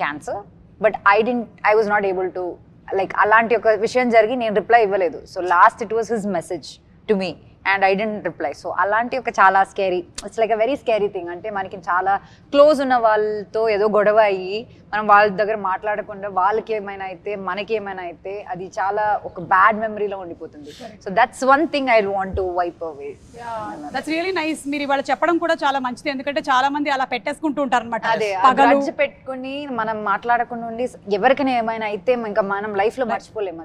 Cancer, but I was not able to like అలాంటి ఒక విషయం జరిగి నేను రిప్లై ఇవ్వలేదు. So last it was his message to me and I didn't reply. So అలాంటి ఒక చాలా scary, it's like a very scary thing. అంటే మనకి చాలా క్లోజ్ ఉన్న వాళ్ళతో ఏదో గొడవ అయ్యి మనం వాళ్ళ దగ్గర మాట్లాడకుండా వాళ్ళకి ఏమైనా అయితే మనకి ఏమైనా అయితే అది చాలా ఒక బ్యాడ్ మెమరీలో ఉండిపోతుంది. So that's one thing I want to wipe away. That's really nice. మీరు ఇవాళ చెప్పడం కూడా చాలా మంచిది, ఎందుకంటే చాలా మంది అలా పెట్టేసుకుంటూ ఉంటారు అనమాట. అదే గ్రడ్జ్ పెట్టుకుని మనం మాట్లాడకుండా ఉండి ఎవరికైనా ఏమైనా అయితే ఇంకా మనం లైఫ్ లో మర్చిపోలేము.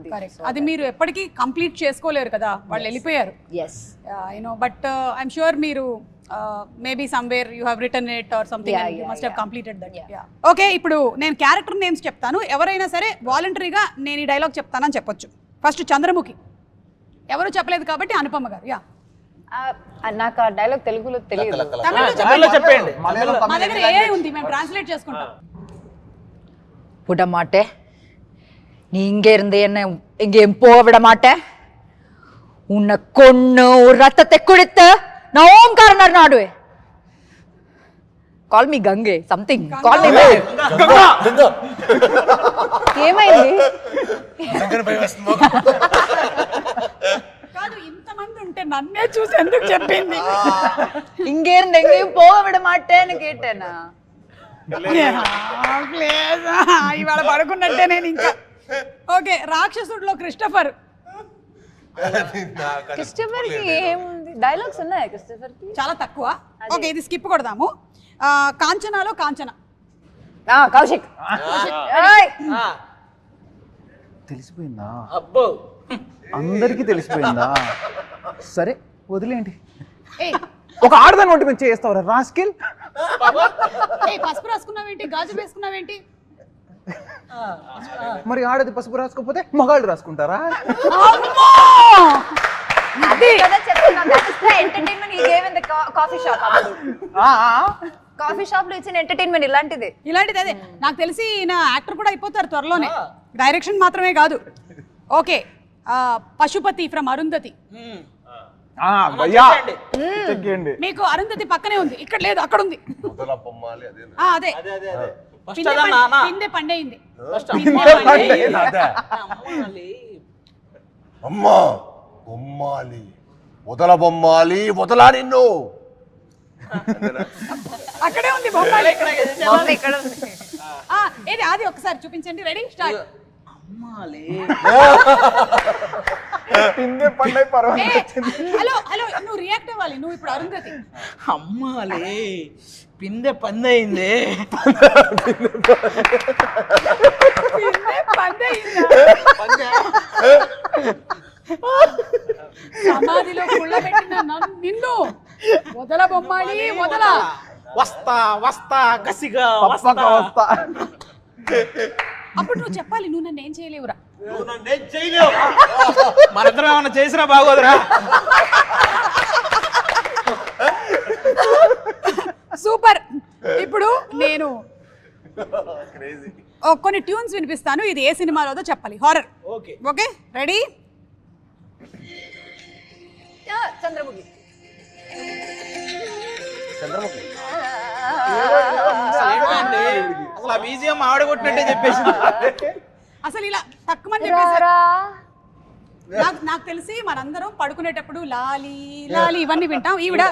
అది మీరు ఎప్పటికీ కంప్లీట్ చేసుకోలేరు కదా, వాళ్ళు వెళ్ళిపోయారు. Yes I know, but I'm sure మీరు maybe somewhere you have written it or something and you must have completed that. Okay, ఇప్పుడు నేను క్యారెక్టర్ నేమ్స్ చెప్తాను, ఎవరైనా సరే వాలంటరీగా నేను ఈ డైలాగ్ చెప్తానని చెప్పొచ్చు. ఫస్ట్ చంద్రముఖి, ఎవరు చెప్పలేదు కాబట్టి అనుపమ గారు. యా, నాకు ఆ డైలాగ్ తెలుగులో తెలియదు. తమిళలో చెప్పండి. మా దగ్గర ఏఐ ఉంది, మేము ట్రాన్స్లేట్ చేసుకుంటాం. விட மாட்டேன், நீ இங்க இருந்து என்ன எங்கேயும் போக விட மாட்டேன், உன்னை கொன்னு ஒரு ரத்தத்தை குடித்து நான் ஓம்காரனர் நாடுவே. కాల్ మీ గంగే సంథింగ్, కాల్ మీ ఏమైంది? కాదు, ఇంతమంది ఉంటే నన్నే చూసి ఎందుకు చెప్పింది? இங்கே இருந்து எங்கேயும் போக விட மாட்டேன்னு கேட்டேనా? ఇవాళ పడుకున్నట్టే నేను ఇంకా. Okay, రాక్షసుడిలో Christopher. క్రిస్టఫర్ కి ఏముంది, డైలాగ్స్ ఉన్నాయా క్రిస్టఫర్ కి? చాలా తక్కువ. ఓకే, ఇది స్కిప్ కొడదాము. కాంచనాలో కాంచన. కౌశిక్. తెలిసిపోయిందా? అబ్బో, అందరికీ తెలిసిపోయిందా? సరే వదిలేండి. ఒక ఆడదాని వంటి మీద చేస్తావరా రాస్కిల్? పసుపు రాసుకున్నావేంటి, గాజు వేసుకున్నావేంటి? మరి ఆడది పసుపు రాసుకోకపోతే మగాళ్ళు రాసుకుంటారా? కాఫీ షాప్ లో ఇచ్చిన ఎంటర్టైన్మెంట్ ఇలాంటిదే. అదే నాకు తెలిసి ఈయన యాక్టర్ కూడా అయిపోతారు త్వరలోనే, డైరెక్షన్ మాత్రమే కాదు. Okay, Pashupati from Arundhati. మీకు అరుంధతి పక్కనే ఉంది, ఇక్కడ లేదు, అక్కడ ఉంది. అదే పిందె పండైంది. అమ్మా బొమ్మాలి, వదల బొమ్మాలి, వదలా నిన్ను. అక్కడే ఉంది బొమ్మాలి. ఏది అది ఒకసారి చూపించండి. Ready, start. హలో హలో, నువ్వు రియాక్ట్ అవ్వాలి, నువ్వు ఇప్పుడు అరుంధతి. అమ్మాలే పిందె పందయింది. సమాధిలో కుళ్ళబెట్టిన నిన్ను వదల బొమ్మాలి, వదల. వస్తా వస్తా కసిగా వస్తా. అప్పుడు నువ్వు చెప్పాలి, నువ్వు నన్ను ఏం చేయలేవురా. మనిద్దరం ఏమన్నా చేసినా బాగోదురా. సూపర్. ఇప్పుడు నేను కొన్ని ట్యూన్స్ వినిపిస్తాను, ఇది ఏ సినిమాలోదో చెప్పాలి. హారర్. Okay, ready? చంద్రముఖి. అసలు ఆ బీజిఎం ఆడగొట్టినట్టే చెప్పేసి అసలు ఇలా తక్కువ చెప్పేసారు. నాకు తెలిసి మనందరం పడుకునేటప్పుడు లాలి లాలి ఇవన్నీ వింటాం. ఈవిడ